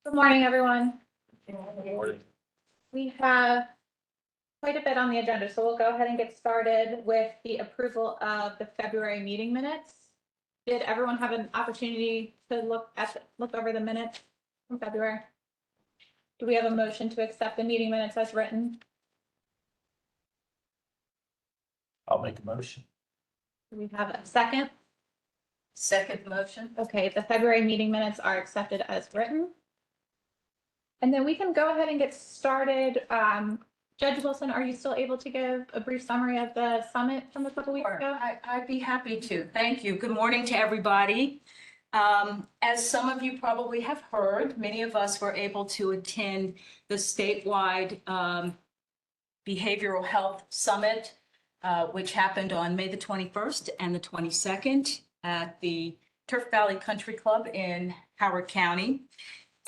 Good morning, everyone. Good morning. We have quite a bit on the agenda, so we'll go ahead and get started with the approval of the February meeting minutes. Did everyone have an opportunity to look over the minutes from February? Do we have a motion to accept the meeting minutes as written? I'll make a motion. Do we have a second? Second motion. Okay, the February meeting minutes are accepted as written. And then we can go ahead and get started. Judge Wilson, are you still able to give a brief summary of the summit from a couple weeks ago? I'd be happy to. Thank you. Good morning to everybody. As some of you probably have heard, many of us were able to attend the statewide behavioral health summit, which happened on May the 21st and the 22nd at the Turf Valley Country Club in Howard County.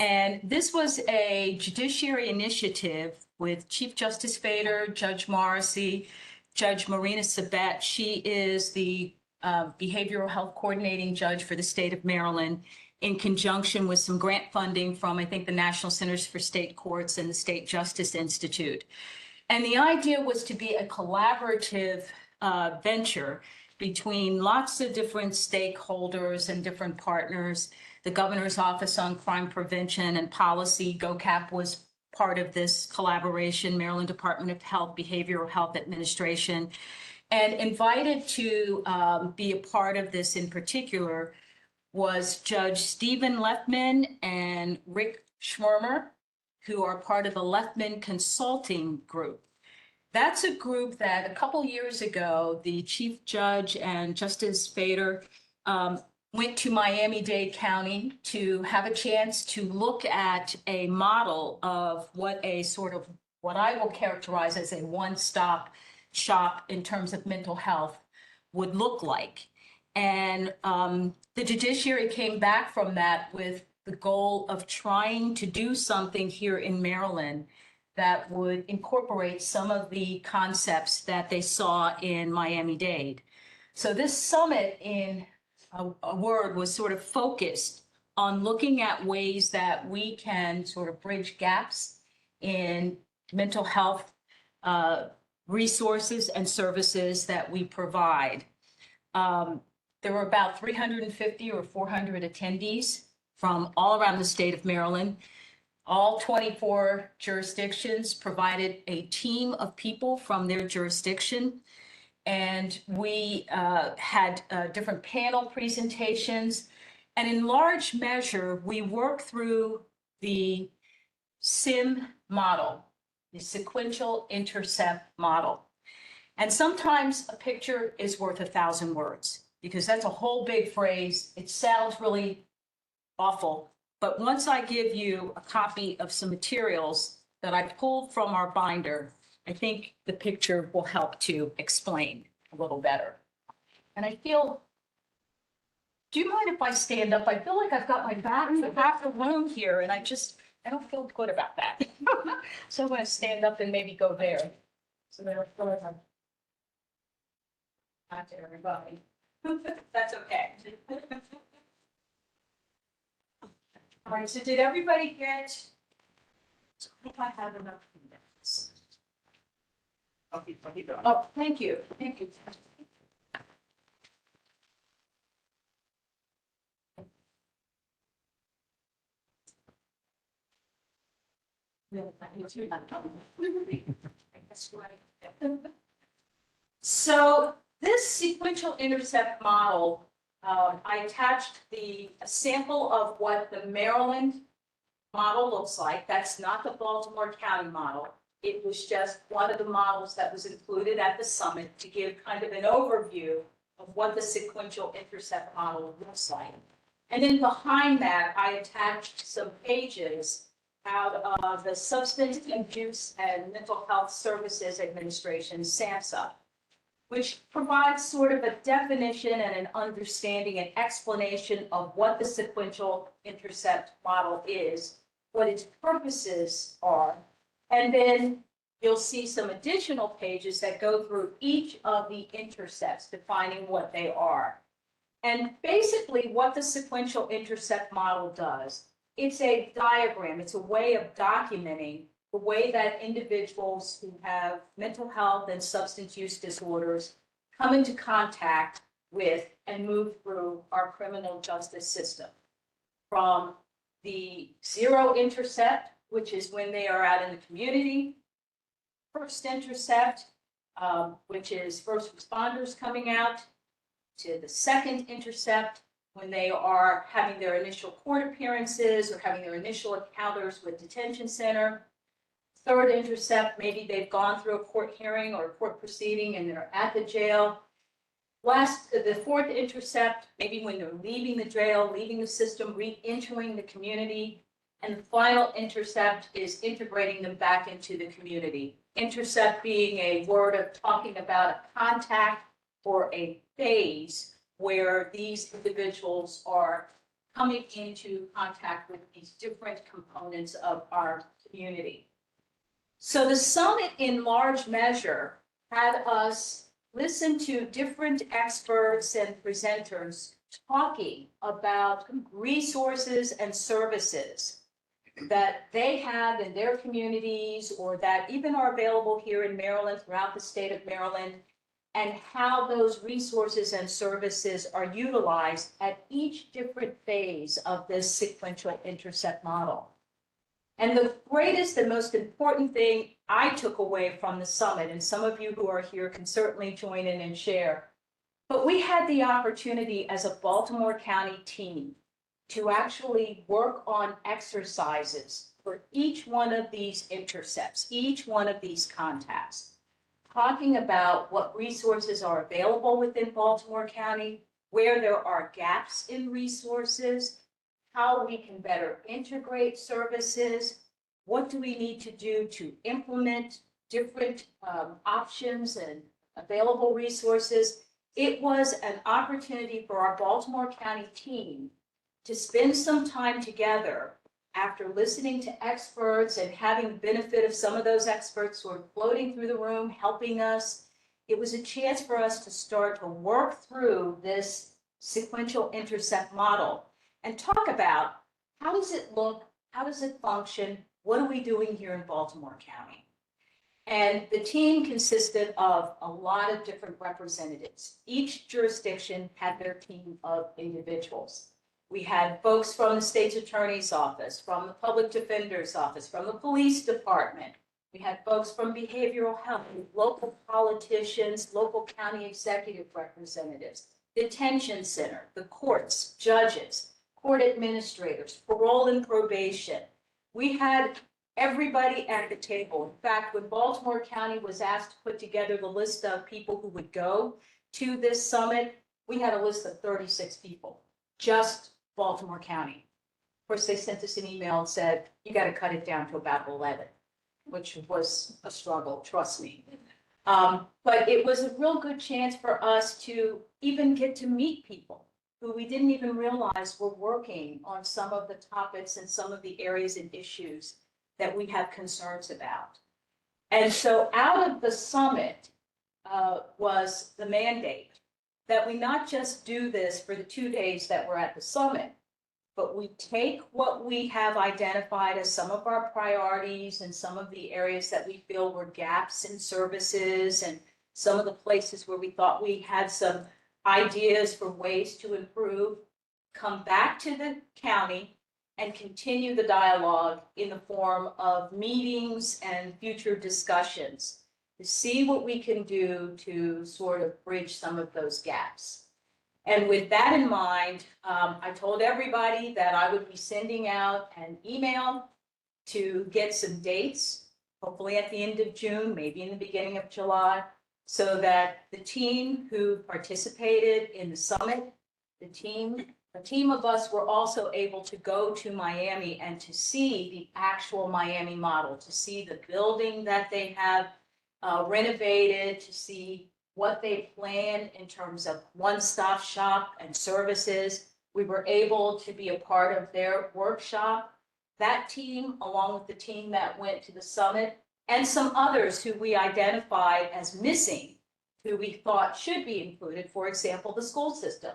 And this was a judiciary initiative with Chief Justice Fader, Judge Morrissey, Judge Marina Sabet. She is the behavioral health coordinating judge for the state of Maryland, in conjunction with some grant funding from, I think, the National Centers for State Courts and the State Justice Institute. And the idea was to be a collaborative venture between lots of different stakeholders and different partners. The Governor's Office on Crime Prevention and Policy, GOCAP, was part of this collaboration, Maryland Department of Health, Behavioral Health Administration, and invited to be a part of this in particular was Judge Stephen Lefman and Rick Schwirmer, who are part of the Lefman Consulting Group. That's a group that a couple years ago, the Chief Judge and Justice Fader went to Miami-Dade County to have a chance to look at a model of what a sort of, what I will characterize as a one-stop shop in terms of mental health would look like. And the judiciary came back from that with the goal of trying to do something here in Maryland that would incorporate some of the concepts that they saw in Miami-Dade. So this summit, in a word, was sort of focused on looking at ways that we can sort of bridge gaps in mental health resources and services that we provide. There were about 350 or 400 attendees from all around the state of Maryland. All 24 jurisdictions provided a team of people from their jurisdiction. And we had different panel presentations. And in large measure, we worked through the SIM model, the sequential intercept model. And sometimes a picture is worth 1,000 words, because that's a whole big phrase. It sounds really awful. But once I give you a copy of some materials that I pulled from our binder, I think the picture will help to explain a little better. And I feel, do you mind if I stand up? I feel like I've got my back to half the room here, and I don't feel good about that. So I'm going to stand up and maybe go there. So therefore, not to everybody. That's okay. All right, so did everybody get, I think I have enough minutes. I'll keep going. Oh, thank you. Thank you. So this sequential intercept model, I attached a sample of what the Maryland model looks like. That's not the Baltimore County model. It was just one of the models that was included at the summit to give kind of an overview of what the sequential intercept model looks like. And then behind that, I attached some pages out of the Substance Abuse and Mental Health Services Administration, SAMHSA, which provides sort of a definition and an understanding and explanation of what the sequential intercept model is, what its purposes are. And then you'll see some additional pages that go through each of the intercepts, defining what they are. And basically what the sequential intercept model does it's a diagram, it's a way of documenting the way that individuals who have mental health and substance use disorders come into contact with and move through our criminal justice system. From the zero intercept, which is when they are out in the community, first intercept, which is first responders coming out, to the second intercept, when they are having their initial court appearances or having their initial encounters with detention center. Third intercept, maybe they've gone through a court hearing or a court proceeding and they're at the jail. The fourth intercept, maybe when they're leaving the jail, leaving the system, re-entering the community. And the final intercept is integrating them back into the community. Intercept being a word of talking about a contact or a phase where these individuals are coming into contact with these different components of our community. So the summit, in large measure, had us listen to different experts and presenters talking about resources and services that they have in their communities or that even are available here in Maryland, throughout the state of Maryland, and how those resources and services are utilized at each different phase of this sequential intercept model. And the greatest and most important thing I took away from the summit, and some of you who are here can certainly join in and share, but we had the opportunity as a Baltimore County team to actually work on exercises for each one of these intercepts, each one of these contacts, talking about what resources are available within Baltimore County, where there are gaps in resources, how we can better integrate services, what do we need to do to implement different options and available resources. It was an opportunity for our Baltimore County team to spend some time together after listening to experts and having the benefit of some of those experts sort of floating through the room, helping us. It was a chance for us to start to work through this sequential intercept model and talk about how does it look, how does it function, what are we doing here in Baltimore County? And the team consisted of a lot of different representatives. Each jurisdiction had their team of individuals. We had folks from the state's attorney's office, from the public defender's office, from the police department. We had folks from behavioral health, local politicians, local county executive representatives, detention center, the courts, judges, court administrators, parole and probation. We had everybody at the table. In fact, when Baltimore County was asked to put together the list of people who would go to this summit, we had a list of 36 people, just Baltimore County. Of course, they sent us an email and said, you got to cut it down to about 11, which was a struggle, trust me. But it was a real good chance for us to even get to meet people who we didn't even realize were working on some of the topics and some of the areas and issues that we have concerns about. And so out of the summit was the mandate that we not just do this for the 2 days that we're at the summit, but we take what we have identified as some of our priorities and some of the areas that we feel were gaps in services and some of the places where we thought we had some ideas for ways to improve, come back to the county and continue the dialogue in the form of meetings and future discussions to see what we can do to sort of bridge some of those gaps. And with that in mind, I told everybody that I would be sending out an email to get some dates, hopefully at the end of June, maybe in the beginning of July, so that the team who participated in the summit, a team of us were also able to go to Miami and to see the actual Miami model, to see the building that they have renovated, to see what they plan in terms of one-stop shop and services. We were able to be a part of their workshop. That team, along with the team that went to the summit, and some others who we identified as missing, who we thought should be included, for example, the school system,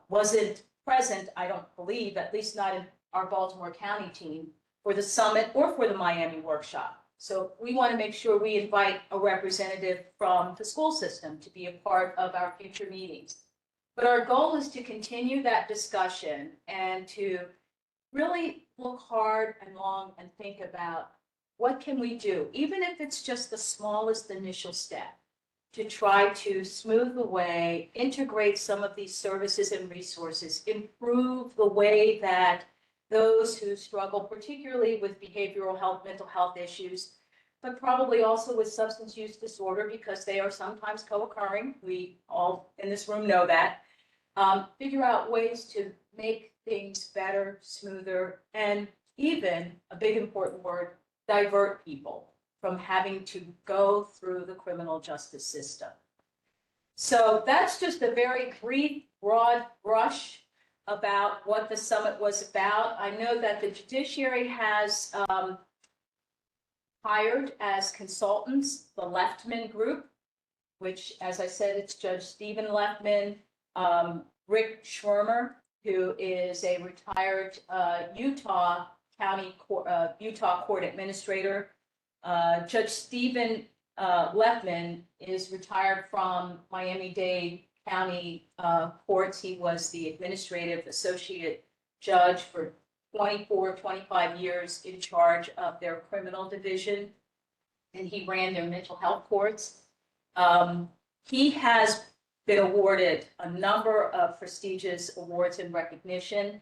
wasn't present, I don't believe, at least not our Baltimore County team for the summit or for the Miami workshop. So we want to make sure we invite a representative from the school system to be a part of our future meetings. But our goal is to continue that discussion and to really look hard and long and think about what can we do, even if it's just the smallest initial step, to try to smooth the way, integrate some of these services and resources, improve the way that those who struggle, particularly with behavioral health, mental health issues, but probably also with substance use disorder because they are sometimes co-occurring. We all in this room know that. Figure out ways to make things better, smoother, and even, a big important word, divert people from having to go through the criminal justice system. So that's just a very brief, broad brush about what the summit was about. I know that the judiciary has hired as consultants the Leftman Group, which, as I said, it's Judge Stephen Leftman, Rick Schwirmer, who is a retired Utah court administrator. Judge Stephen Leftman is retired from Miami-Dade County courts. He was the administrative associate judge for 24, 25 years in charge of their criminal division, and he ran their mental health courts. He has been awarded a number of prestigious awards and recognition,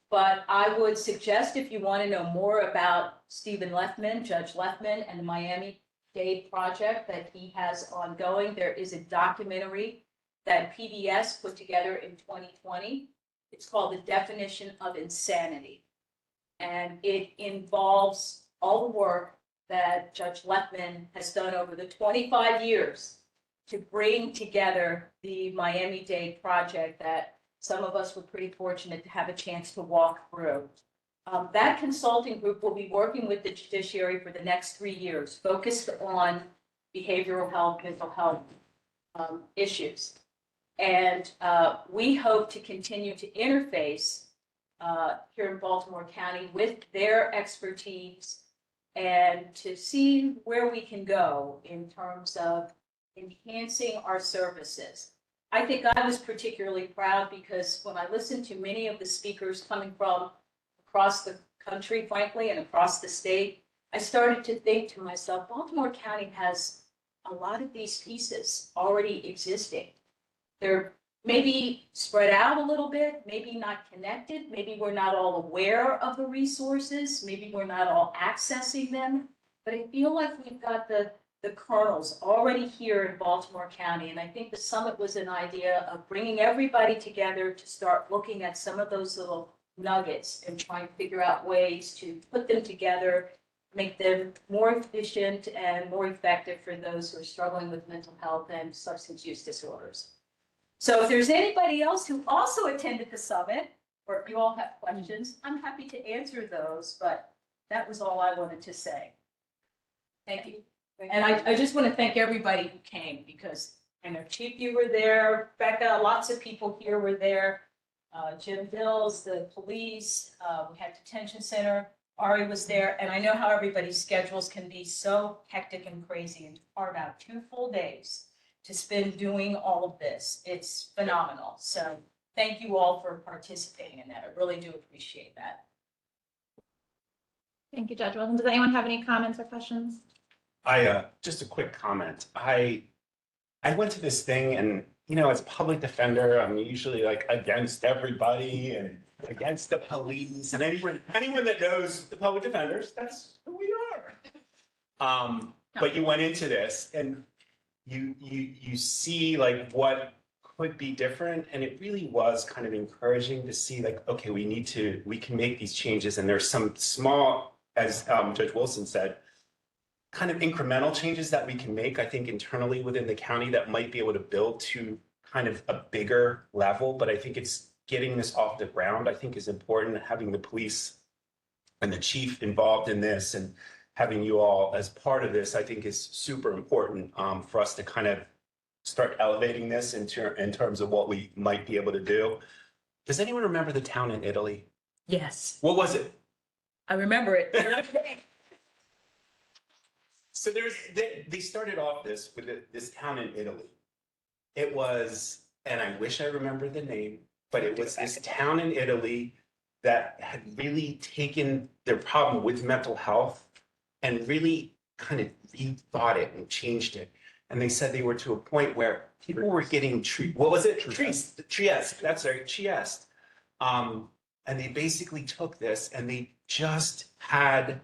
but I would suggest if you want to know more about Stephen Leftman, Judge Leftman, and the Miami-Dade project that he has ongoing, there is a documentary that PBS put together in 2020. It's called The Definition of Insanity. And it involves all the work that Judge Leftman has done over the 25 years to bring together the Miami-Dade project that some of us were pretty fortunate to have a chance to walk through. That consulting group will be working with the judiciary for the next 3 years, focused on behavioral health, mental health issues. And we hope to continue to interface here in Baltimore County with their expertise and to see where we can go in terms of enhancing our services. I think I was particularly proud because when I listened to many of the speakers coming from across the country, frankly, and across the state, I started to think to myself, Baltimore County has a lot of these pieces already existing. They're maybe spread out a little bit, maybe not connected, maybe we're not all aware of the resources, maybe we're not all accessing them, but I feel like we've got the kernels already here in Baltimore County. And I think the summit was an idea of bringing everybody together to start looking at some of those little nuggets and trying to figure out ways to put them together, make them more efficient and more effective for those who are struggling with mental health and substance use disorders. So if there's anybody else who also attended the summit, or if you all have questions, I'm happy to answer those, but that was all I wanted to say. Thank you. And I just want to thank everybody who came because I know Chief, you were there, Becca, lots of people here were there. Jim Bills, the police, we had detention center, Ari was there, and I know how everybody's schedules can be so hectic and crazy, and to carve out 2 full days to spend doing all of this. It's phenomenal. So thank you all for participating in that. I really do appreciate that. Thank you, Judge Wilson. Does anyone have any comments or questions? Just a quick comment. I went to this thing and, you know, as a public defender, I'm usually like against everybody and against the police and anyone that knows the public defenders, that's who we are. But you went into this and you see like what could be different. And it really was kind of encouraging to see like, okay, we can make these changes. And there's some small, as Judge Wilson said, kind of incremental changes that we can make, I think, internally within the county that might be able to build to kind of a bigger level. But I think it's getting this off the ground, I think, is important. Having the police and the chief involved in this and having you all as part of this, I think, is super important for us to kind of start elevating this in terms of what we might be able to do. Does anyone remember the town in Italy? Yes, What was it? I remember it. So they started off this with this town in Italy. It was, and I wish I remember the name, but it was this town in Italy that had really taken their problem with mental health and really kind of rethought it and changed it. And they said they were to a point where people were getting what was it? Trieste. That's right, Trieste. And they basically took this and they just had,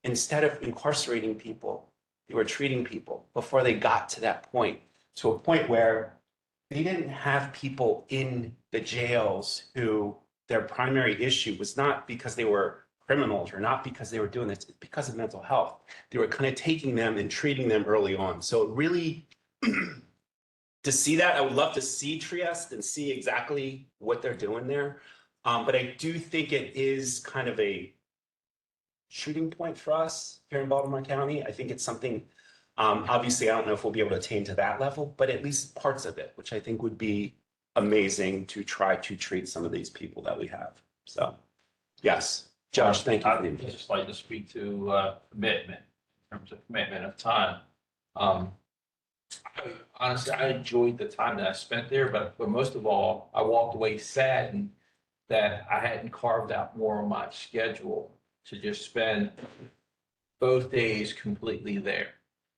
instead of incarcerating people, they were treating people before they got to that point, to a point where they didn't have people in the jails who their primary issue was not because they were criminals or not because they were doing this, it's because of mental health. They were kind of taking them and treating them early on. So really, to see that, I would love to see Trieste and see exactly what they're doing there. But I do think it is kind of a shooting point for us here in Baltimore County. I think it's something, obviously, I don't know if we'll be able to attain to that level, but at least parts of it, which I think would be amazing to try to treat some of these people that we have. So, yes, Josh, thank you. I'd just like to speak to commitment, in terms of commitment of time. Honestly, I enjoyed the time that I spent there, but most of all, I walked away saddened that I hadn't carved out more on my schedule to just spend both days completely there.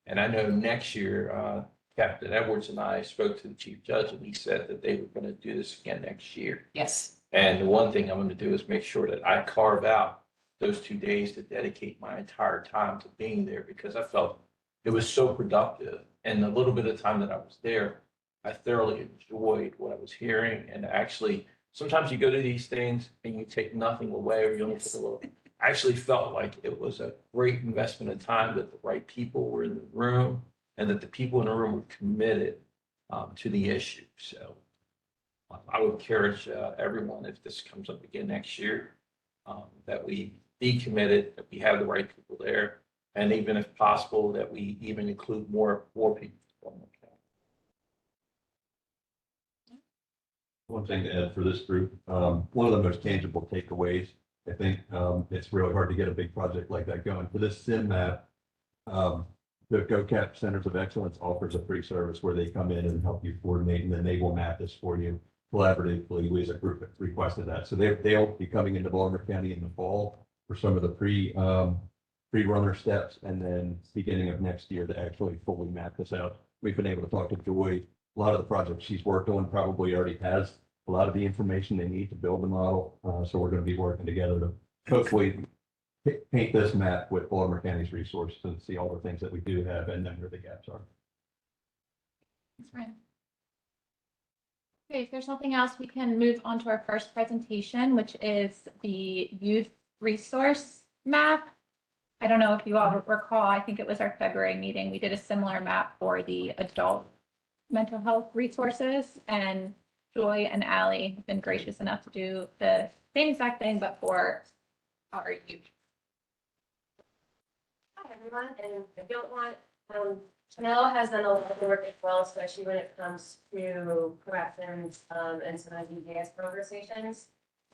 And I know next year, Captain Edwards and I spoke to the chief judge and he said that they were going to do this again next year. Yes. And the one thing I'm going to do is make sure that I carve out those 2 days to dedicate my entire time to being there because I felt it was so productive. And the little bit of time that I was there, I thoroughly enjoyed what I was hearing. And actually, sometimes you go to these things and you take nothing away or you only take a little. I actually felt like it was a great investment of time that the right people were in the room and that the people in the room were committed to the issue. So I would encourage everyone, if this comes up again next year, that we be committed, that we have the right people there, and even if possible, that we even include more people. One thing to add for this group, one of the most tangible takeaways, I think, it's really hard to get a big project like that going. For this sim map, the GoCap Centers of Excellence offers a free service where they come in and help you coordinate, and then they will map this for you collaboratively. We as a group have requested that. So they'll be coming into Baltimore County in the fall for some of the pre-runner steps, and then beginning of next year to actually fully map this out. We've been able to talk to Joy. A lot of the projects she's worked on probably already has a lot of the information they need to build the model. So we're going to be working together to hopefully paint this map with Baltimore County's resources and see all the things that we do have and then where the gaps are. Thanks, Ryan. Okay, if there's nothing else, we can move on to our first presentation, which is the youth resource map. I don't know if you all recall, I think it was our February meeting. We did a similar map for the adult mental health resources, and Joy and Allie have been gracious enough to do the same exact thing, but for our youth. Hi, everyone, and I don't want, Chanel has done a lot of work as well, especially when it comes to corrections, and some of the DJS conversations.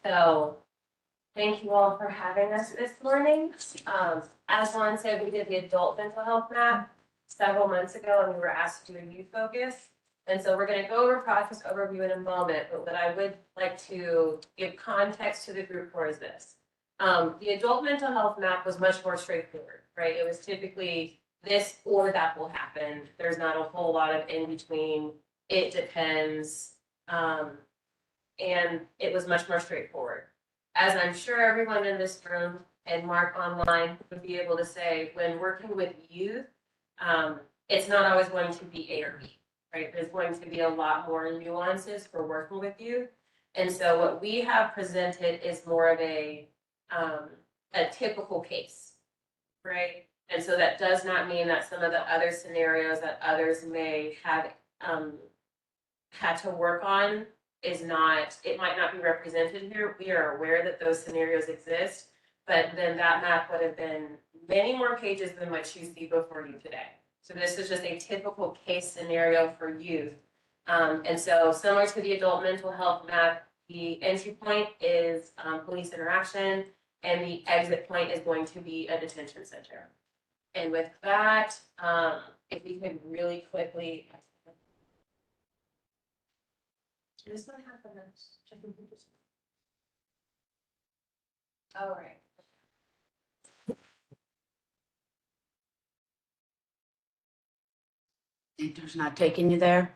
So thank you all for having us this morning. As Lon said, we did the adult mental health map several months ago, and we were asked to do a youth focus. And so we're going to go over process overview in a moment, but what I would like to give context to the group for is this. The adult mental health map was much more straightforward, right? It was typically this or that will happen. There's not a whole lot of in between. It depends. And it was much more straightforward. As I'm sure everyone in this room and Mark online would be able to say, when working with youth, it's not always going to be A or B, right? There's going to be a lot more nuances for working with youth. And so what we have presented is more of a typical case, right? And so that does not mean that some of the other scenarios that others may have had to work on is not, it might not be represented here. We are aware that those scenarios exist, but then that map would have been many more pages than what you see before you today. So this is just a typical case scenario for youth. And so similar to the adult mental health map, The entry point is police interaction, and the exit point is going to be a detention center. And with that, if we could really quickly. This might happen. All right. Enter's not taking you there?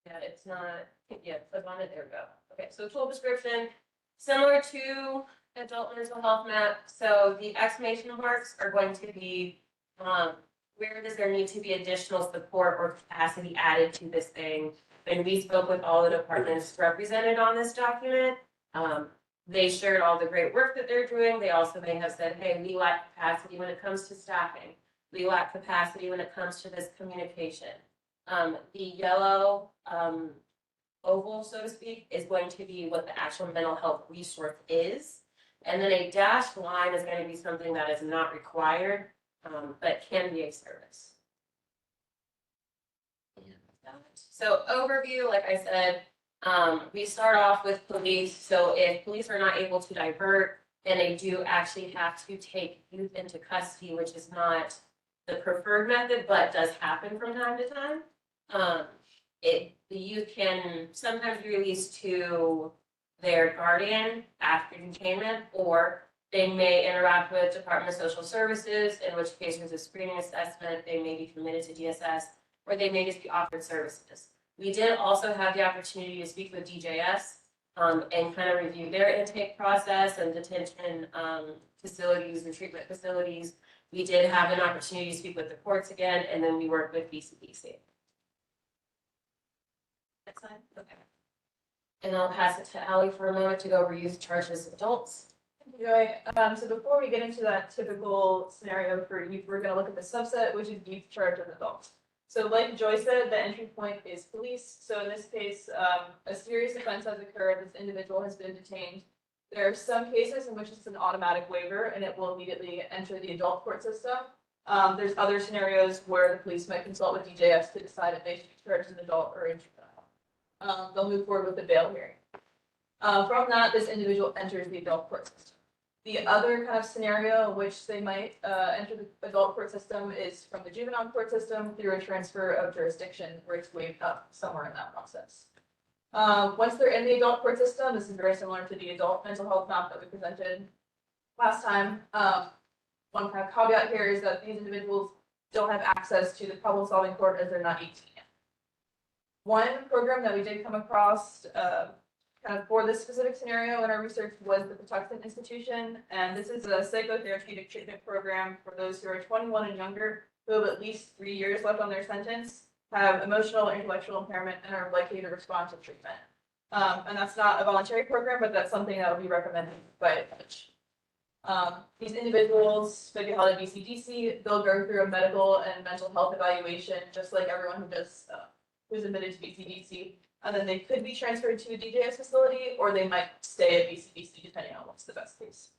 Yeah, it's not, yeah, click on it, there we go. Okay, so tool description, similar to adult mental health map. So the exclamation marks are going to be, where does there need to be additional support or capacity added to this thing? And we spoke with all the departments represented on this document. They shared all the great work that they're doing. They also may have said, hey, we lack capacity when it comes to staffing. We lack capacity when it comes to this communication. The yellow oval, so to speak, is going to be what the actual mental health resource is. And then a dashed line is going to be something that is not required, but can be a service. So overview, like I said, we start off with police. So if police are not able to divert, and they do actually have to take youth into custody, which is not the preferred method, but does happen from time to time. The youth can sometimes be released to their guardian after detainment, or they may interact with Department of Social Services, in which case there's a screening assessment, they may be committed to DSS, or they may just be offered services. We did also have the opportunity to speak with DJS and kind of review their intake process and detention facilities and treatment facilities. We did have an opportunity to speak with the courts again, and then we worked with BCBC. Next slide. Okay. And I'll pass it to Allie for a moment to go over youth charges adults. Joy. So before we get into that typical scenario for youth, we're going to look at the subset, which is youth charged as adults. So like Joy said, the entry point is police. So in this case, a serious offense has occurred. This individual has been detained. There are some cases in which it's an automatic waiver and it will immediately enter the adult court system. There's other scenarios where the police might consult with DJS to decide if they should be charged as an adult or juvenile. They'll move forward with the bail hearing. From that, this individual enters the adult court system. The other kind of scenario in which they might enter the adult court system is from the juvenile court system through a transfer of jurisdiction where it's waived up somewhere in that process. Once they're in the adult court system, this is very similar to the adult mental health map that we presented last time. One kind of caveat here is that these individuals don't have access to the problem-solving court as they're not 18 yet. One program that we did come across kind of for this specific scenario in our research was the Patuxent Institution, and this is a psychotherapeutic treatment program for those who are 21 and younger who have at least 3 years left on their sentence, have emotional or intellectual impairment, and are likely to respond to treatment. And that's not a voluntary program, but that's something that would be recommended by a judge. These individuals may be held at BCDC. They'll go through a medical and mental health evaluation, just like everyone who does who's admitted to BCDC. And then they could be transferred to a DJS facility, or they might stay at BCDC, depending on what's the best case.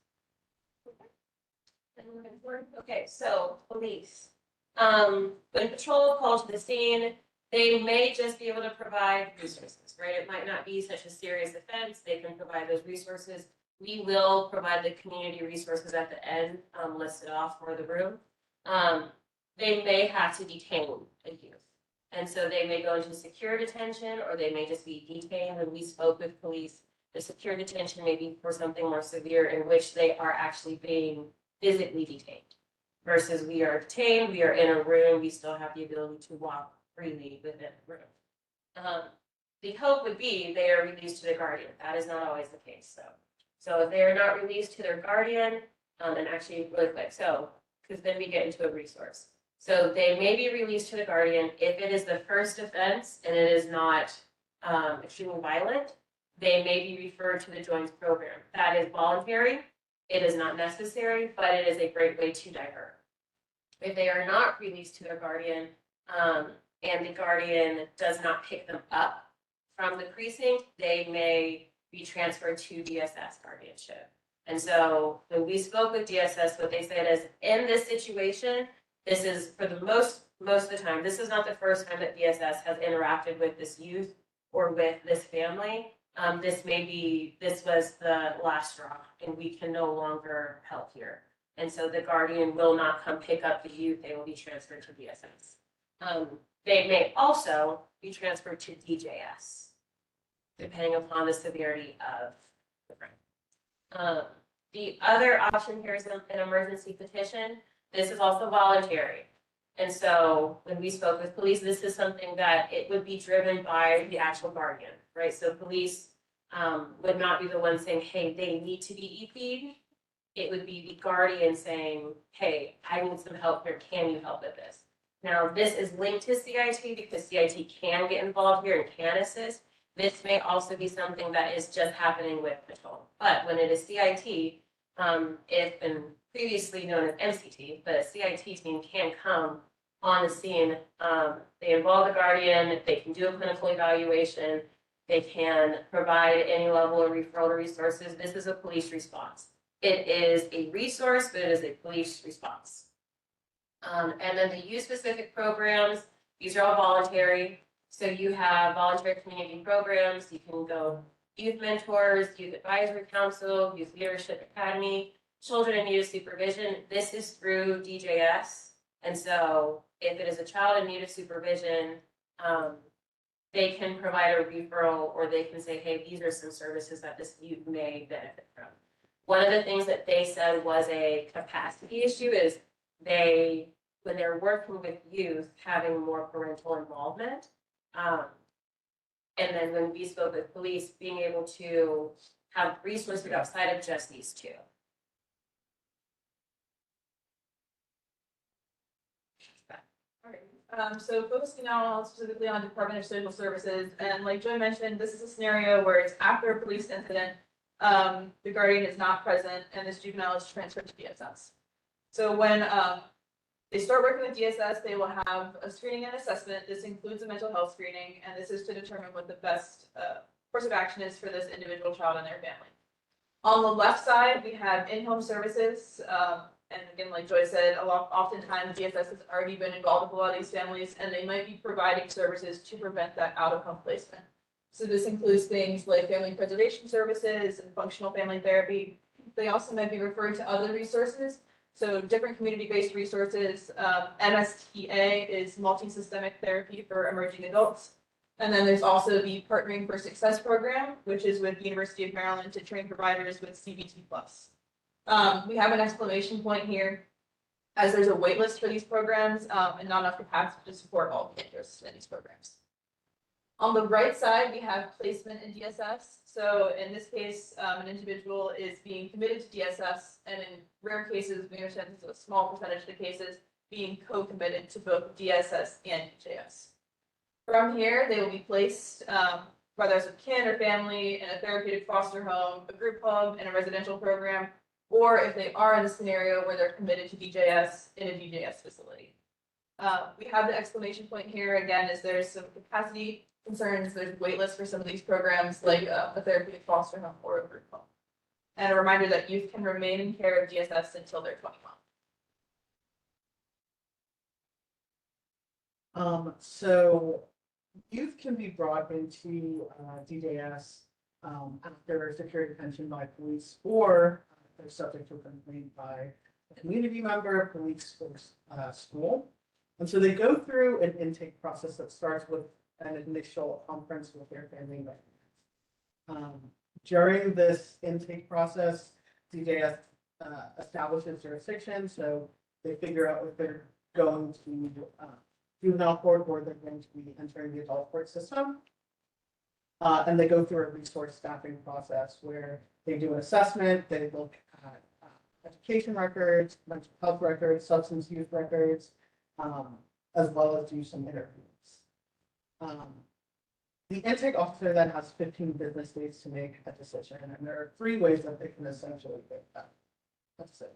Okay, so police. When patrol calls to the scene, they may just be able to provide resources, right? It might not be such a serious offense. They can provide those resources. We will provide the community resources at the end, listed off for the room. They may have to detain a youth. And so they may go into secure detention, or they may just be detained. When we spoke with police, the secure detention may be for something more severe in which they are actually being physically detained. Versus we are detained, we are in a room, we still have the ability to walk freely within the room. The hope would be they are released to their guardian. That is not always the case. So if they are not released to their guardian, and actually really quick, so because then we get into a resource. So they may be released to the guardian if it is the first offense and it is not extremely violent. They may be referred to the joints program. That is voluntary. It is not necessary, but it is a great way to divert. If they are not released to their guardian, and the guardian does not pick them up from the precinct, they may be transferred to DSS guardianship. And so when we spoke with DSS, what they said is, in this situation, this is for the most of the time, this is not the first time that DSS has interacted with this youth or with this family. this was the last straw and we can no longer help here. And so the guardian will not come pick up the youth, they will be transferred to DSS. They may also be transferred to DJS, depending upon the severity of the crime. The other option here is an emergency petition. This is also voluntary. And so when we spoke with police, this is something that it would be driven by the actual guardian, right? So police would not be the one saying, hey, they need to be EP'd. It would be the guardian saying, hey, I need some help here. Can you help with this? Now, this is linked to CIT because CIT can get involved here and can assist. This may also be something that is just happening with patrol. But when it is CIT, it's been previously known as MCT, but a CIT team can come on the scene. They involve the guardian, they can do a clinical evaluation, they can provide any level of referral resources. This is a police response. It is a resource, but it is a police response. And then the youth-specific programs, these are all voluntary. So you have voluntary community programs, you can go youth mentors, youth advisory council, youth leadership academy, children and youth supervision. This is through DJS. And so if it is a child in need of supervision, they can provide a referral or they can say, hey, these are some services that this youth may benefit from. One of the things that they said was a capacity issue is when they're working with youth, having more parental involvement. And then when we spoke with police, being able to have resources outside of just these two. So focusing now specifically on Department of Social Services, and like Joy mentioned, this is a scenario where it's after a police incident, the guardian is not present, and this juvenile is transferred to DSS. So when they start working with DSS, they will have a screening and assessment. This includes a mental health screening, and this is to determine what the best course of action is for this individual child and their family. On the left side, we have in-home services. And again, like Joy said, oftentimes DSS has already been involved with a lot of these families, and they might be providing services to prevent that out-of-home placement. So this includes things like family preservation services and functional family therapy. They also might be referred to other resources. So different community-based resources. MSTA is multi-systemic therapy for emerging adults. And then there's also the Partnering for Success program, which is with the University of Maryland to train providers with CBT+. We have an exclamation point here, as there's a wait list for these programs and not enough capacity to support all the interests in these programs. On the right side, we have placement in DSS. So in this case, an individual is being committed to DSS, and in rare cases, we understand this is a small percentage of the cases, being co-committed to both DSS and DJS. From here, they will be placed, whether it's a kin or family, in a therapeutic foster home, a group home, in a residential program, or if they are in a scenario where they're committed to DJS in a DJS facility. We have the exclamation point here again, is there's some capacity concerns, there's wait lists for some of these programs like a therapeutic foster home or a group home. And a reminder that youth can remain in care of DSS until they're 21. So youth can be brought into DJS after security detention by police, or they're subject to a complaint by a community member, police, or school. And so they go through an intake process that starts with an initial conference with their family members. During this intake process, DJS establishes jurisdiction, so they figure out if they're going to juvenile court or they're going to be entering the adult court system. And they go through a resource staffing process where they do an assessment, they look at education records, mental health records, substance use records, as well as do some interviews. The intake officer then has 15 business days to make a decision, and there are 3 ways that they can essentially make that decision.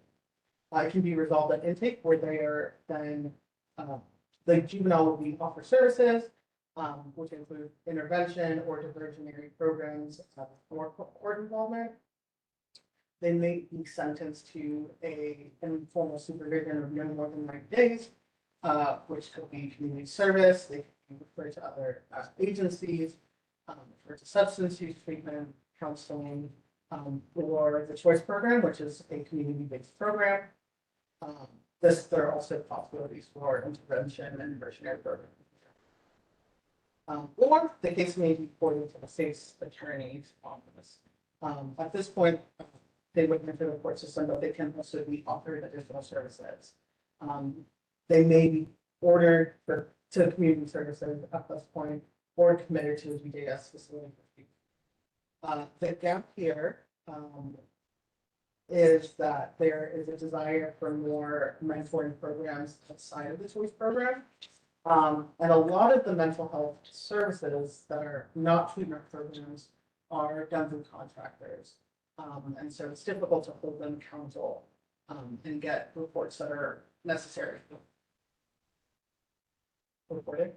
It can be resolved at intake, where they are then the juvenile will be offered services, which include intervention or diversionary programs for court involvement. They may be sentenced to an informal supervision of no more than 90 days, which could be community service. They can be referred to other agencies, for substance use treatment, counseling, or the choice program, which is a community-based program. There are also possibilities for intervention and diversionary programs. Or the case may be reported to the state's attorney's office. At this point, they would enter the court system, but they can also be offered additional services. They may be ordered to community services at this point, or committed to a DJS facility. The gap here is that there is a desire for more mentoring programs outside of the choice program. And a lot of the mental health services that are not treatment programs are done through contractors. And so it's difficult to hold them accountable and get reports that are necessary. Reporting.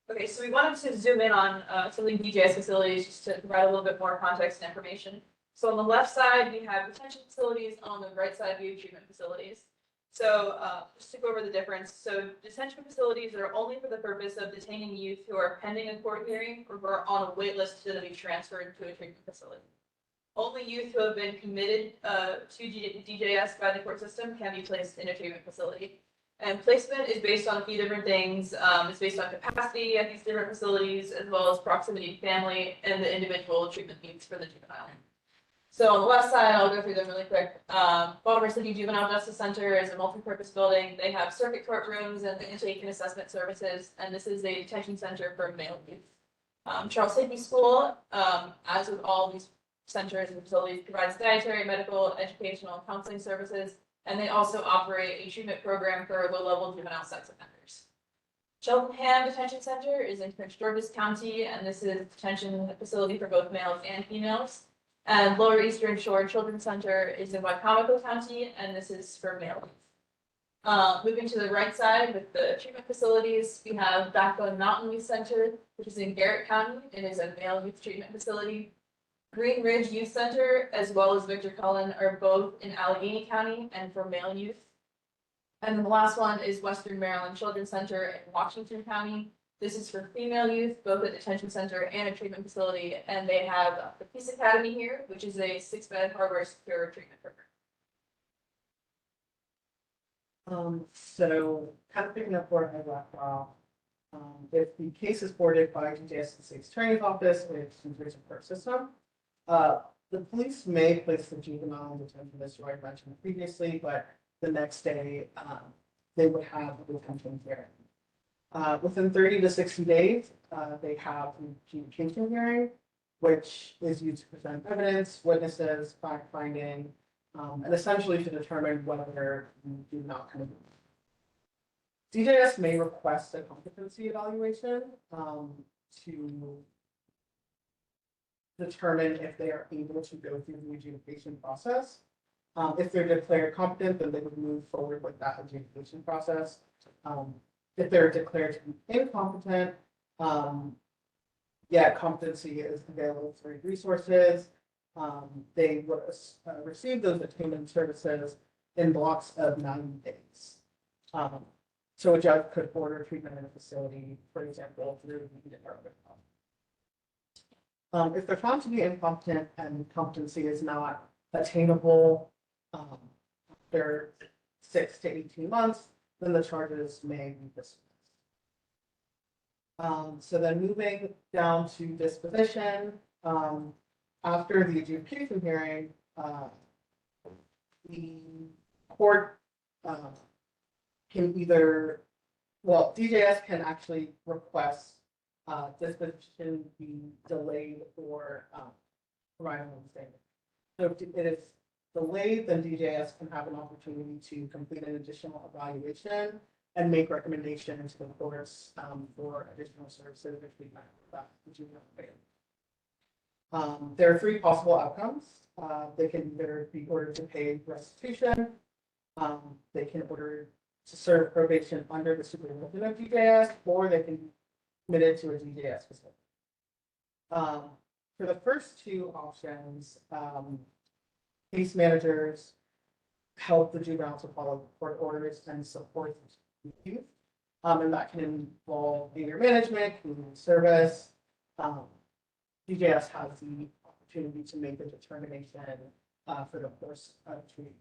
Okay, so we wanted to zoom in on some of the DJS facilities just to provide a little bit more context and information. So on the left side, we have detention facilities. On the right side, we have treatment facilities. So just to go over the difference, so detention facilities are only for the purpose of detaining youth who are pending a court hearing or who are on a wait list to be transferred to a treatment facility. Only youth who have been committed to DJS by the court system can be placed in a treatment facility. And placement is based on a few different things. It's based on capacity at these different facilities, as well as proximity to family and the individual treatment needs for the juvenile. So on the left side, I'll go through them really quick. Baltimore City Juvenile Justice Center is a multi-purpose building. They have circuit court rooms and intake and assessment services, and this is a detention center for male youth. Charles Safety School, as with all these centers and facilities, provides dietary, medical, educational, and counseling services, and they also operate a treatment program for low-level juvenile sex offenders. Cheltenham Detention Center is in Prince George's County, and this is a detention facility for both males and females. And Lower Eastern Shore Children's Center is in Wycomico County, and this is for male. Moving to the right side with the treatment facilities, we have Backbone Mountain Youth Center, which is in Garrett County. It is a male youth treatment facility. Green Ridge Youth Center, as well as Victor Cullen, are both in Allegheny County and for male youth. And then the last one is Western Maryland Children's Center in Washington County. This is for female youth, both a detention center and a treatment facility, and they have the Peace Academy here, which is a 6-bed hardware secure treatment program. So kind of picking up where I left off, if the case is boarded by DJS State's Attorney's Office, it's in the court system. The police may place the juvenile in detention, as Roy mentioned previously, but the next day they would have a detention hearing. Within 30 to 60 days, they have an adjudication hearing, which is used to present evidence, witnesses, fact finding, and essentially to determine whether you do not commit. DJS may request a competency evaluation to determine if they are able to go through the adjudication process. If they're declared competent, then they would move forward with that adjudication process. If they're declared to be incompetent, yet competency is available through resources, they would receive those attainment services in blocks of 90 days. So a judge could order treatment in a facility, for example, through the Department of Health. If they're found to be incompetent and competency is not attainable after 6 to 18 months, then the charges may be dismissed. So then moving down to disposition, after the adjudication hearing, the court can either, well, DJS can actually request disposition be delayed or provide an understanding. So if it is delayed, then DJS can have an opportunity to complete an additional evaluation and make recommendations to the courts for additional services if we might that juvenile bail. There are 3 possible outcomes. They can either be ordered to pay restitution, they can order to serve probation under the supervision of DJS, or they can be committed to a DJS facility. For the first 2 options, case managers help the juvenile to follow court orders and support youth. And that can involve behavior management, community service. DJS has the opportunity to make a determination for the course of treatment.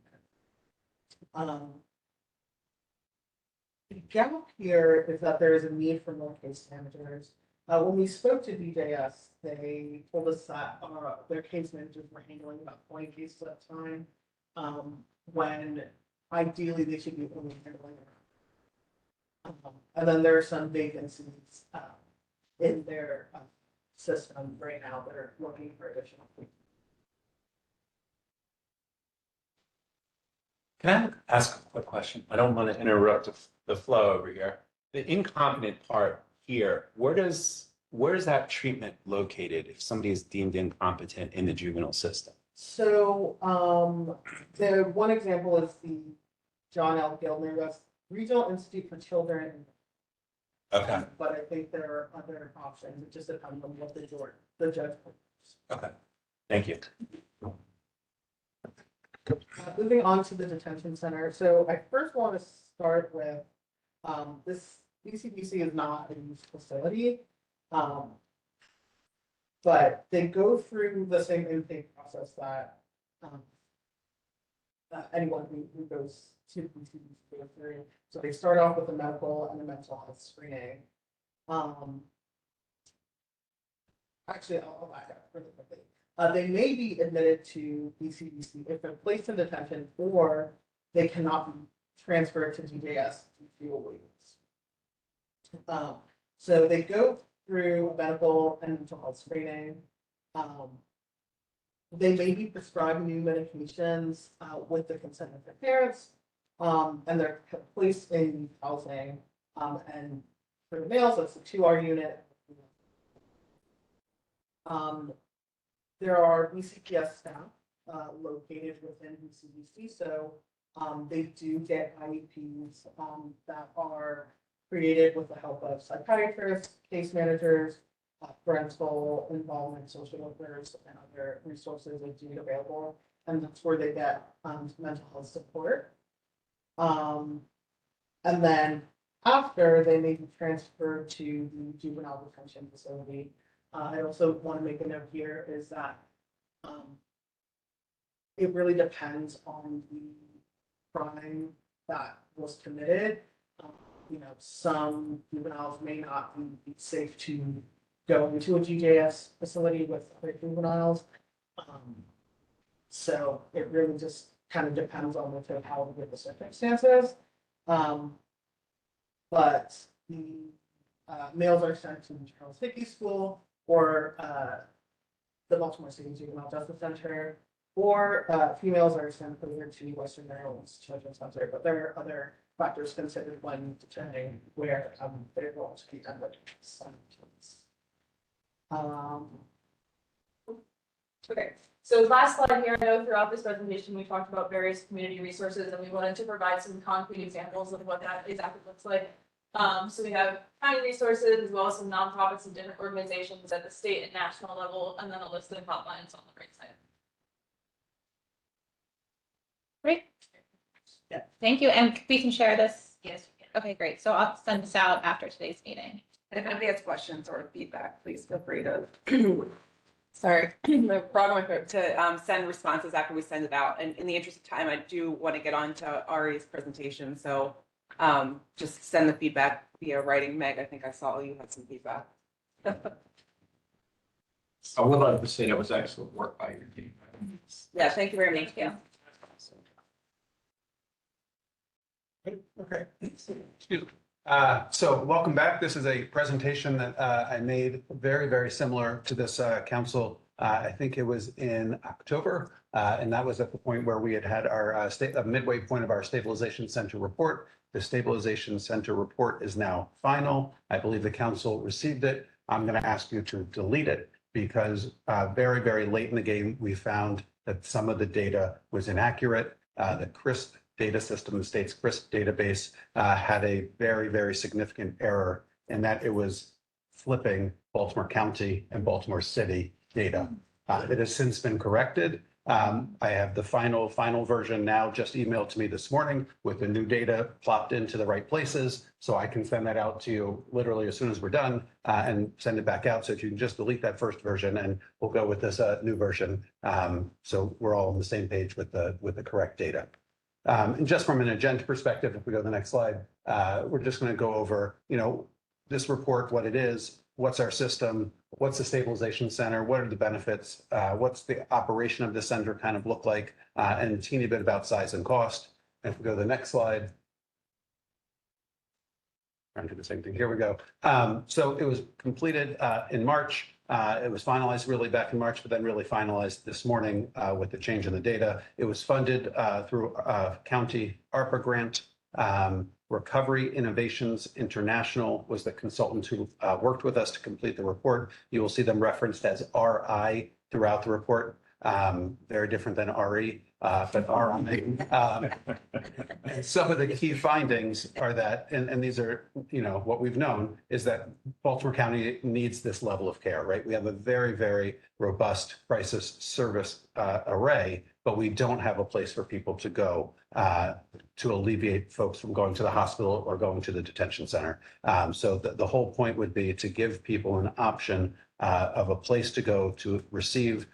The gap here is that there is a need for more case managers. When we spoke to DJS, they told us that their case managers were handling about 20 cases at a time, when ideally they should be only handling. And then there are some vacancies in their system right now that are looking for additional people. Can I ask a quick question? I don't want to interrupt the flow over here. The incompetent part here, where is that treatment located if somebody is deemed incompetent in the juvenile system? So the one example is the John L. Gildner, that's Regional Institute for Children. Okay, But I think there are other options. It just depends on what the judge. okay. Thank you. Moving on to the detention center. So I first want to start with this BCBC is not a youth facility. But they go through the same intake process that anyone who goes to BCBC goes through. So they start off with a medical and a mental health screening. Actually, I'll back up really quickly. They may be admitted to BCBC if they're placed in detention, or they cannot be transferred to DJS in few weeks. So they go through medical and mental health screening. They may be prescribed new medications with the consent of their parents, and they're placed in housing. And for the males, that's the 2R unit. There are BCPS staff located within BCBC, so they do get IEPs that are created with the help of psychiatrists, case managers, parental involvement, social workers, and other resources that do available, and that's where they get mental health support. And then after, they may be transferred to the juvenile detention facility. I also want to make a note here is that it really depends on the crime that was committed. Some juveniles may not be safe to go into a GJS facility with other juveniles. So it really just kind of depends on the totality of the circumstances. But the males are sent to the Charles Hickey School or the Baltimore City Juvenile Justice Center, or females are sent over to Western Maryland's Children's Center. But there are other factors considered when determining where they're going to be ended. Okay, so last slide here, I know throughout this presentation, we talked about various community resources and we wanted to provide some concrete examples of what that exactly looks like. So we have county resources as well as some nonprofits and different organizations at the state and national level, and then a list of hotlines on the right side. Great. Yeah. Thank you. And we can share this. Yes. Okay, great. So I'll send this out after today's meeting. And if anybody has questions or feedback, please feel free to, sorry, the program to send responses after we send it out. And in the interest of time, I do want to get on to Ari's presentation. So just send the feedback via writing. Meg, I think I saw you had some feedback. I would like to say that was excellent work by your team. Yeah, thank you very much. Thank you. Okay. Excuse me. So welcome back. This is a presentation that I made very, very similar to this council. I think it was in October, and that was at the point where we had our midway point of our stabilization center report. The stabilization center report is now final. I believe the council received it. I'm going to ask you to delete it because very, very late in the game, we found that some of the data was inaccurate. The CRISP data system, the state's CRISP database, had a very, very significant error in that it was flipping Baltimore County and Baltimore City data. It has since been corrected. I have the final version now just emailed to me this morning with the new data plopped into the right places. So I can send that out to you literally as soon as we're done and send it back out. So if you can just delete that first version and we'll go with this new version. So we're all on the same page with the correct data. And just from an agenda perspective, if we go to the next slide, we're just going to go over, this report, what it is, what's our system, what's the stabilization center, what are the benefits, what's the operation of the center kind of look like, and a teeny bit about size and cost. And if we go to the next slide. Trying to do the same thing. Here we go. So it was completed in March. It was finalized really back in March, but then really finalized this morning with the change in the data. It was funded through a county ARPA grant. Recovery Innovations International was the consultant who worked with us to complete the report. You will see them referenced as RI throughout the report. Very different than RE, but RI. And some of the key findings are that, and these are, what we've known is that Baltimore County needs this level of care, right? We have a very, very robust crisis service array, but we don't have a place for people to go to alleviate folks from going to the hospital or going to the detention center. So the whole point would be to give people an option of a place to go to receive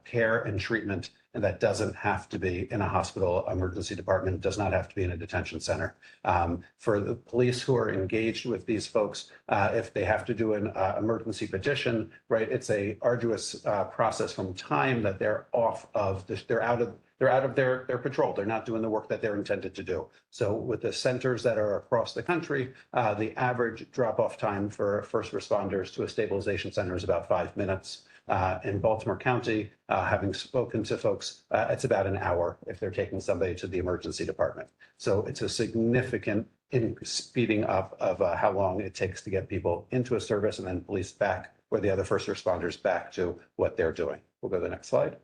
care and treatment, and that doesn't have to be in a hospital emergency department, does not have to be in a detention center. For the police who are engaged with these folks, if they have to do an emergency petition, right, it's a arduous process from time that they're off of this, they're out of their patrol. They're not doing the work that they're intended to do. So with the centers that are across the country, the average drop-off time for first responders to a stabilization center is about 5 minutes. In Baltimore County, having spoken to folks, it's about an hour if they're taking somebody to the emergency department. So it's a significant speeding up of how long it takes to get people into a service and then police back, or the other first responders back to what they're doing. We'll go to the next slide.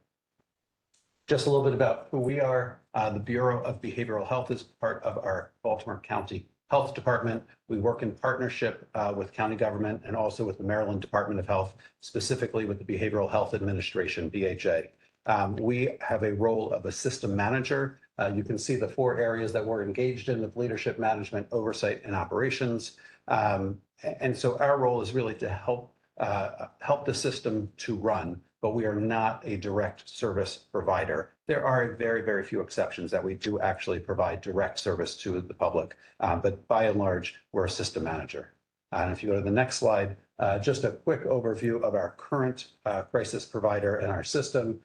Just a little bit about who we are. The Bureau of Behavioral Health is part of our Baltimore County Health Department. We work in partnership with county government and also with the Maryland Department of Health, specifically with the Behavioral Health Administration, BHA. We have a role of a system manager. You can see the 4 areas that we're engaged in with leadership, management, oversight, and operations. And so our role is really to help the system to run, but we are not a direct service provider. There are very, very few exceptions that we do actually provide direct service to the public, but by and large, we're a system manager. And if you go to the next slide, just a quick overview of our current crisis provider and our system.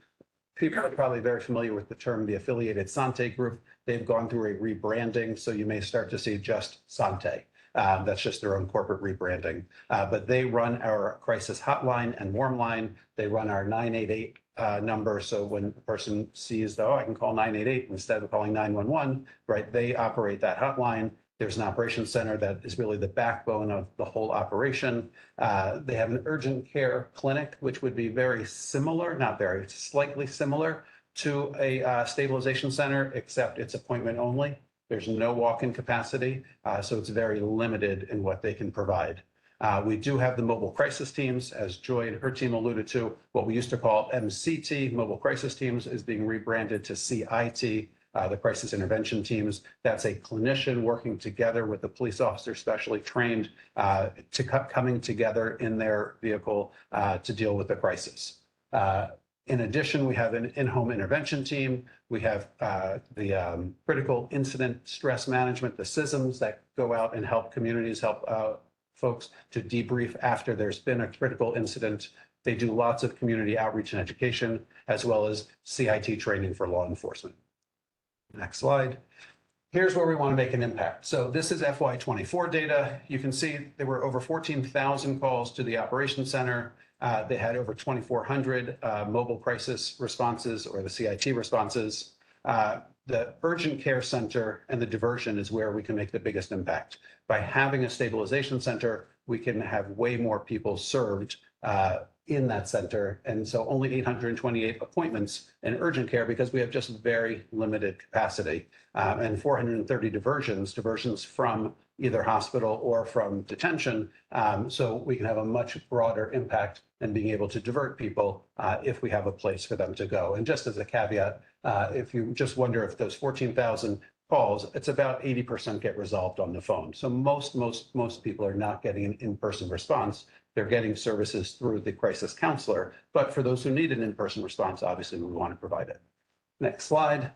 People are probably very familiar with the term the Affiliated Sante Group. They've gone through a rebranding, so you may start to see just Sante. That's just their own corporate rebranding. But they run our crisis hotline and warm line. They run our 988 number. So when a person sees, I can call 988 instead of calling 911, right? They operate that hotline. There's an operations center that is really the backbone of the whole operation. They have an urgent care clinic, which would be very similar, not very, it's slightly similar to a stabilization center, except it's appointment only. There's no walk-in capacity, so it's very limited in what they can provide. We do have the mobile crisis teams, as Joy and her team alluded to. What we used to call MCT, mobile crisis teams, is being rebranded to CIT, the crisis intervention teams. That's a clinician working together with the police officer specially trained coming together in their vehicle to deal with the crisis. In addition, we have an in-home intervention team. We have the critical incident stress management, the CISMs that go out and help communities, help folks to debrief after there's been a critical incident. They do lots of community outreach and education, as well as CIT training for law enforcement. Next slide. Here's where we want to make an impact. So this is FY24 data. You can see there were over 14,000 calls to the operations center. They had over 2,400 mobile crisis responses, or the CIT responses. The urgent care center and the diversion is where we can make the biggest impact. By having a stabilization center, we can have way more people served in that center. And so only 828 appointments in urgent care because we have just very limited capacity. And 430 diversions from either hospital or from detention. So we can have a much broader impact in being able to divert people if we have a place for them to go. And just as a caveat, if you just wonder if those 14,000 calls, it's about 80% get resolved on the phone. So most people are not getting an in-person response. They're getting services through the crisis counselor. But for those who need an in-person response, obviously we want to provide it. Next slide.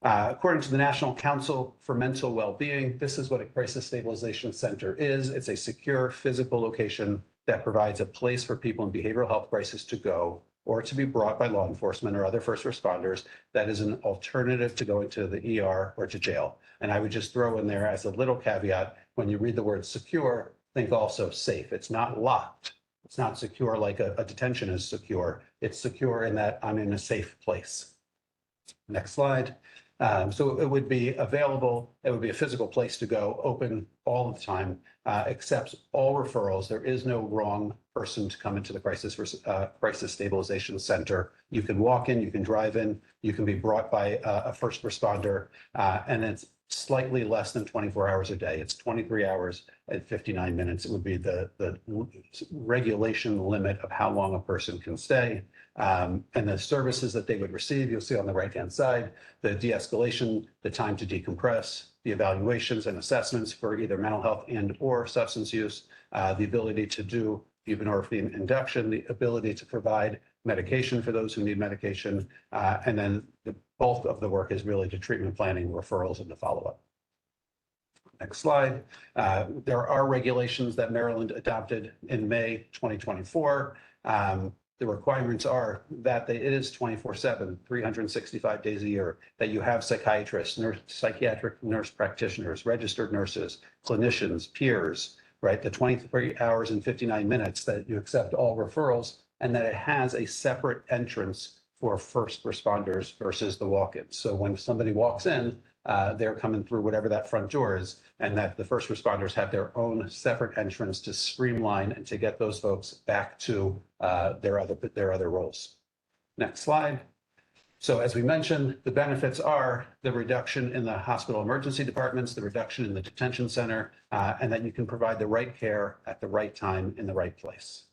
According to the National Council for Mental Wellbeing, this is what a crisis stabilization center is. It's a secure physical location that provides a place for people in behavioral health crisis to go or to be brought by law enforcement or other first responders that is an alternative to going to the ER or to jail. And I would just throw in there as a little caveat, when you read the word secure, think also safe. It's not locked. It's not secure like a detention is secure. It's secure in that I'm in a safe place. Next slide. So it would be available, it would be a physical place to go, open all the time, accepts all referrals. There is no wrong person to come into the crisis stabilization center. You can walk in, you can drive in, you can be brought by a first responder, and it's slightly less than 24 hours a day. It's 23 hours and 59 minutes. It would be the regulation limit of how long a person can stay. And the services that they would receive, you'll see on the right-hand side, the de-escalation, the time to decompress, the evaluations and assessments for either mental health and or substance use, the ability to do buprenorphine induction, the ability to provide medication for those who need medication, and then the bulk of the work is really to treatment planning, referrals, and the follow-up. Next slide. There are regulations that Maryland adopted in May 2024. The requirements are that it is 24/7, 365 days a year, that you have psychiatrists, psychiatric nurse practitioners, registered nurses, clinicians, peers, right? The 23 hours and 59 minutes that you accept all referrals, and that it has a separate entrance for first responders versus the walk-ins. So when somebody walks in, they're coming through whatever that front door is, and that the first responders have their own separate entrance to streamline and to get those folks back to their other roles. Next slide. So as we mentioned, the benefits are the reduction in the hospital emergency departments, the reduction in the detention center, and that you can provide the right care at the right time in the right place.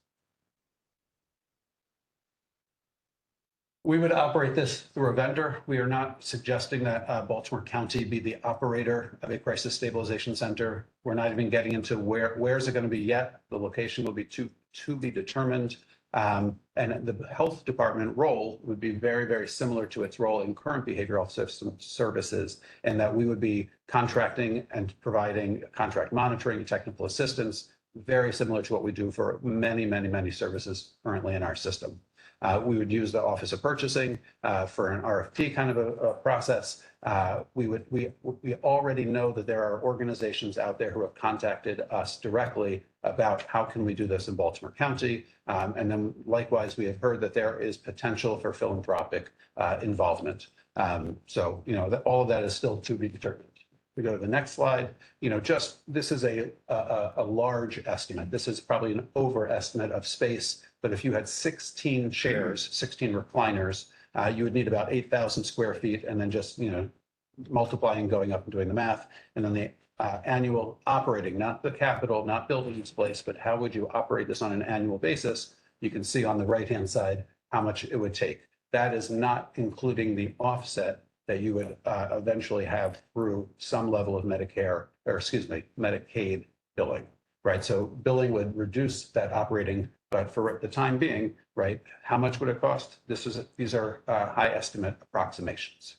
We would operate this through a vendor. We are not suggesting that Baltimore County be the operator of a crisis stabilization center. We're not even getting into where is it going to be yet. The location will be to be determined. And the health department role would be very, very similar to its role in current behavioral system services, and that we would be contracting and providing contract monitoring, technical assistance, very similar to what we do for many, many, many services currently in our system. We would use the Office of Purchasing for an RFP kind of a process. We already know that there are organizations out there who have contacted us directly about how can we do this in Baltimore County. And then likewise, we have heard that there is potential for philanthropic involvement. So, all of that is still to be determined. We go to the next slide. This is a large estimate. This is probably an overestimate of space. But if you had 16 chairs, 16 recliners, you would need about 8,000 square feet, and then just, multiplying, going up and doing the math. And then the annual operating, not the capital, not building this place, but how would you operate this on an annual basis? You can see on the right-hand side how much it would take. That is not including the offset that you would eventually have through some level of Medicaid billing, right? So billing would reduce that operating, but for the time being, right, how much would it cost? These are high estimate approximations.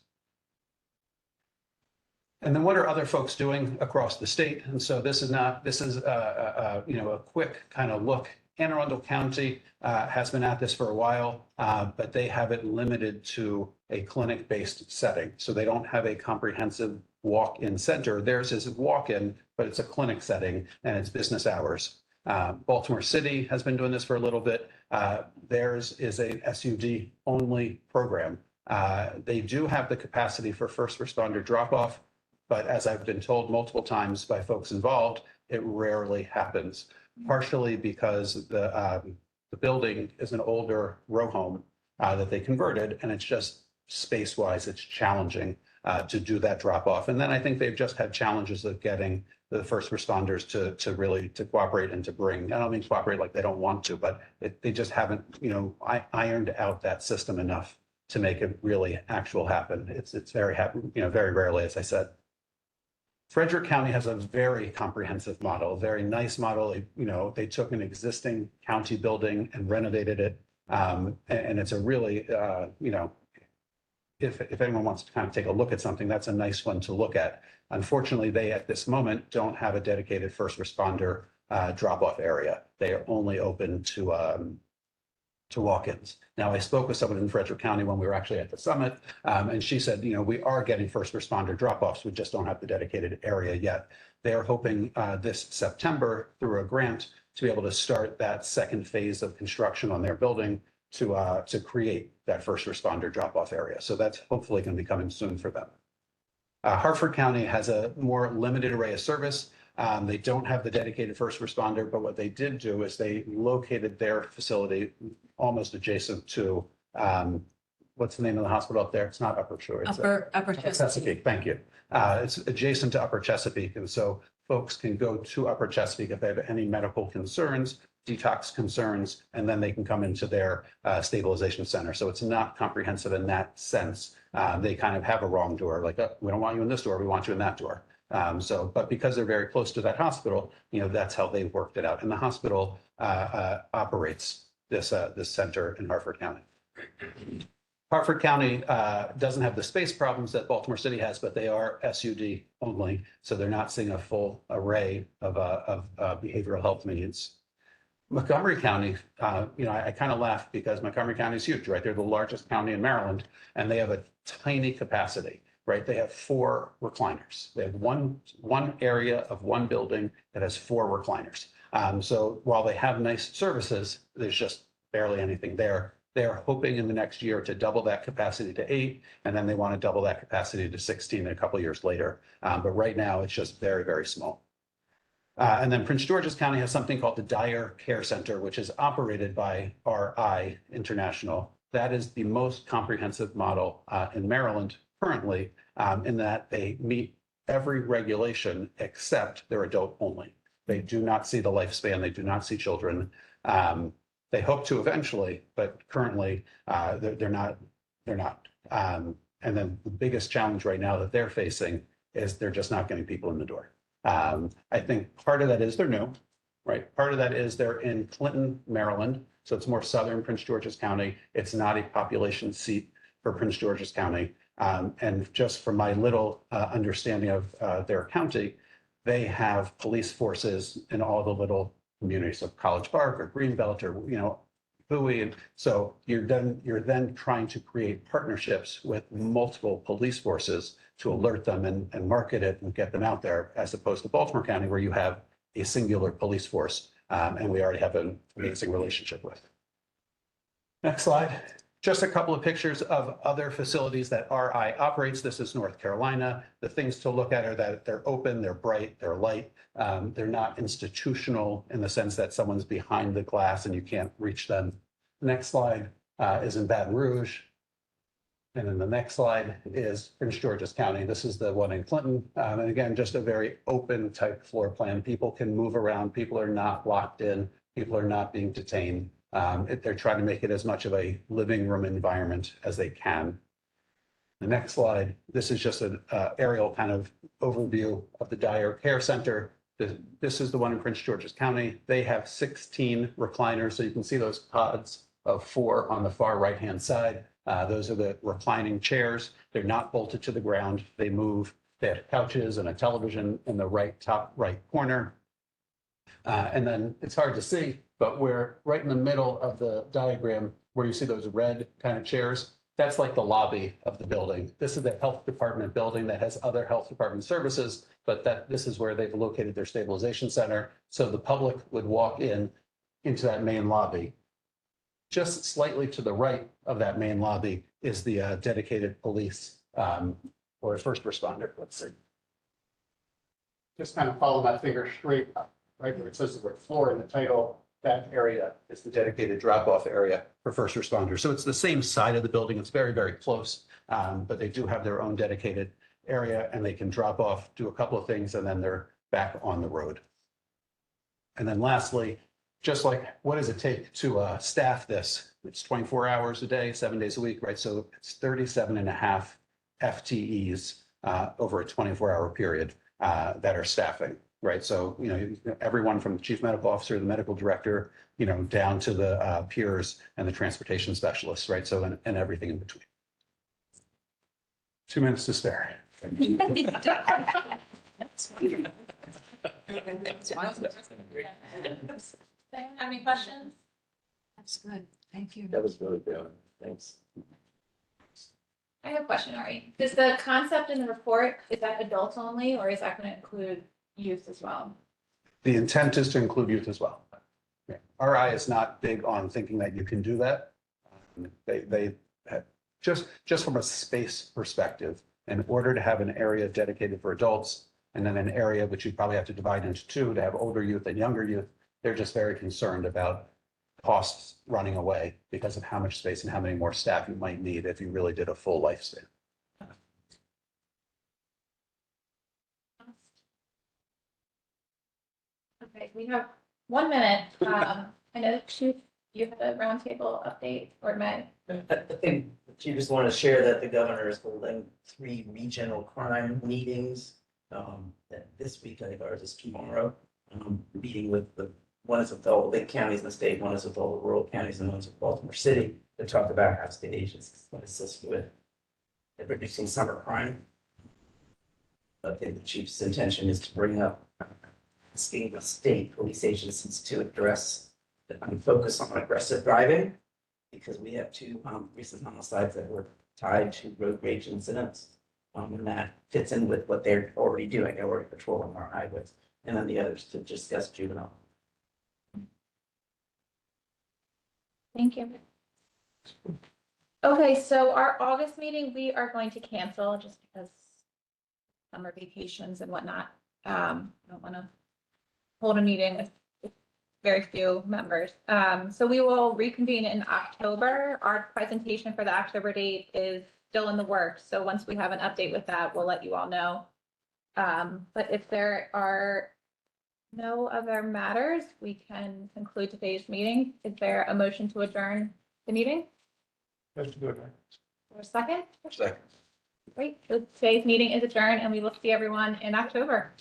And then what are other folks doing across the state? And so this is a quick kind of look. Anne Arundel County has been at this for a while, but they have it limited to a clinic-based setting. So they don't have a comprehensive walk-in center. Theirs is walk-in, but it's a clinic setting and it's business hours. Baltimore City has been doing this for a little bit. Theirs is a SUD-only program. They do have the capacity for first responder drop-off, but as I've been told multiple times by folks involved, it rarely happens. Partially because The building is an older row home that they converted, and it's just space-wise, it's challenging to do that drop off. And then I think they've just had challenges of getting the first responders to really to cooperate and to bring. I don't mean cooperate like they don't want to, but they just haven't, ironed out that system enough to make it really actual happen. It's very happen, very rarely, as I said. Frederick County has a very comprehensive model, a very nice model. They took an existing county building and renovated it. And it's a really, if anyone wants to kind of take a look at something, that's a nice one to look at. Unfortunately, they at this moment don't have a dedicated first responder drop-off area. They are only open to walk-ins. Now, I spoke with someone in Frederick County when we were actually at the summit, and she said, we are getting first responder drop-offs. We just don't have the dedicated area yet. They are hoping this September through a grant to be able to start that second phase of construction on their building to create that first responder drop-off area. So that's hopefully going to be coming soon for them. Hartford County has a more limited array of service. They don't have the dedicated first responder, but what they did do is they located their facility almost adjacent to, what's the name of the hospital up there? It's not Upper Shore. It's Upper Chesapeake. Thank you. It's adjacent to Upper Chesapeake. And so folks can go to Upper Chesapeake if they have any medical concerns, detox concerns, and then they can come into their stabilization center. So it's not comprehensive in that sense. They kind of have a wrong door, like, we don't want you in this door, we want you in that door. But because they're very close to that hospital, that's how they've worked it out. And the hospital operates this center in Hartford County. Hartford County doesn't have the space problems that Baltimore City has, but they are SUD only. So they're not seeing a full array of behavioral health needs. Montgomery County, I kind of laugh because Montgomery County is huge, right? They're the largest county in Maryland, and they have a tiny capacity, right? They have 4 recliners. They have one area of one building that has 4 recliners. So while they have nice services, there's just barely anything there. They're hoping in the next year to double that capacity to 8, and then they want to double that capacity to 16 a couple of years later. But right now, it's just very, very small. And then Prince George's County has something called the Dyer Care Center, which is operated by RI International. That is the most comprehensive model in Maryland currently, in that they meet every regulation except they're adult only. They do not see the lifespan. They do not see children. They hope to eventually, but currently they're not. And then the biggest challenge right now that they're facing is they're just not getting people in the door. I think part of that is they're new, right? Part of that is they're in Clinton, Maryland. So it's more southern Prince George's County. It's not a population seat for Prince George's County. And just from my little understanding of their county, they have police forces in all the little communities of College Park or Greenbelt or, Bowie. And so you're then trying to create partnerships with multiple police forces to alert them and market it and get them out there, as opposed to Baltimore County, where you have a singular police force, and we already have an amazing relationship with. Next slide. Just a couple of pictures of other facilities that RI operates. This is North Carolina. The things to look at are that they're open, they're bright, they're light. They're not institutional in the sense that someone's behind the glass and you can't reach them. Next slide is in Baton Rouge. And then the next slide is Prince George's County. This is the one in Clinton. And again, just a very open type floor plan. People can move around. People are not locked in. People are not being detained. They're trying to make it as much of a living room environment as they can. The next slide, this is just an aerial kind of overview of the Dyer Care Center. This is the one in Prince George's County. They have 16 recliners. So you can see those pods of 4 on the far right-hand side. Those are the reclining chairs. They're not bolted to the ground. They move. They have couches and a television in the top right corner. And then it's hard to see, but we're right in the middle of the diagram where you see those red kind of chairs. That's like the lobby of the building. This is the health department building that has other health department services, but this is where they've located their stabilization center. So the public would walk into that main lobby. Just slightly to the right of that main lobby is the dedicated police or first responder. Let's see. Just kind of follow my finger straight up, right where it says the word floor in the title. that area is the dedicated drop-off area for first responders. So it's the same side of the building. It's very, very close. But they do have their own dedicated area and they can drop off, do a couple of things, and then they're back on the road. And then lastly, just like, what does it take to staff this? It's 24 hours a day, 7 days a week, right? So it's 37 and a half FTEs over a 24-hour period that are staffing, right? So, everyone from the chief medical officer, the medical director, down to the peers and the transportation specialists, right? So, and everything in between. 2 minutes to spare. Anyone have any questions? That's good. Thank you. That was really good. Thanks. I have a question, Ari. Does the concept in the report, is that adults only, or is that going to include youth as well? The intent is to include youth as well. RI is not big on thinking that you can do that. They have, just from a space perspective, in order to have an area dedicated for adults and then an area which you probably have to divide into two to have older youth and younger youth, they're just very concerned about costs running away because of how much space and how many more staff you might need if you really did a full lifespan. Okay, we have 1 minute. I know, Chief, you had a roundtable update, or Meg? I think you just want to share that the governor is holding 3 regional crime meetings. This week, I think ours is tomorrow, meeting with one is with all the big counties in the state, one is with all the rural counties, and one's with Baltimore City, to talk about how state agencies can assist with reducing summer crime. I think the chief's intention is to bring up scheme of state police agencies to address and focus on aggressive driving, because we have 2 recent homicides that were tied to road rage incidents. And that fits in with what they're already doing. They're already patrolling our highways. And then the others to discuss juvenile. Thank you. Okay, so our August meeting, we are going to cancel just because summer vacations and whatnot. I don't want to hold a meeting with very few members. So we will reconvene in October. Our presentation for the October date is still in the works. So once we have an update with that, we'll let you all know. But if there are no other matters, we can conclude today's meeting. Is there a motion to adjourn the meeting? Or a second? Second. Great. So today's meeting is adjourned and we will see everyone in October.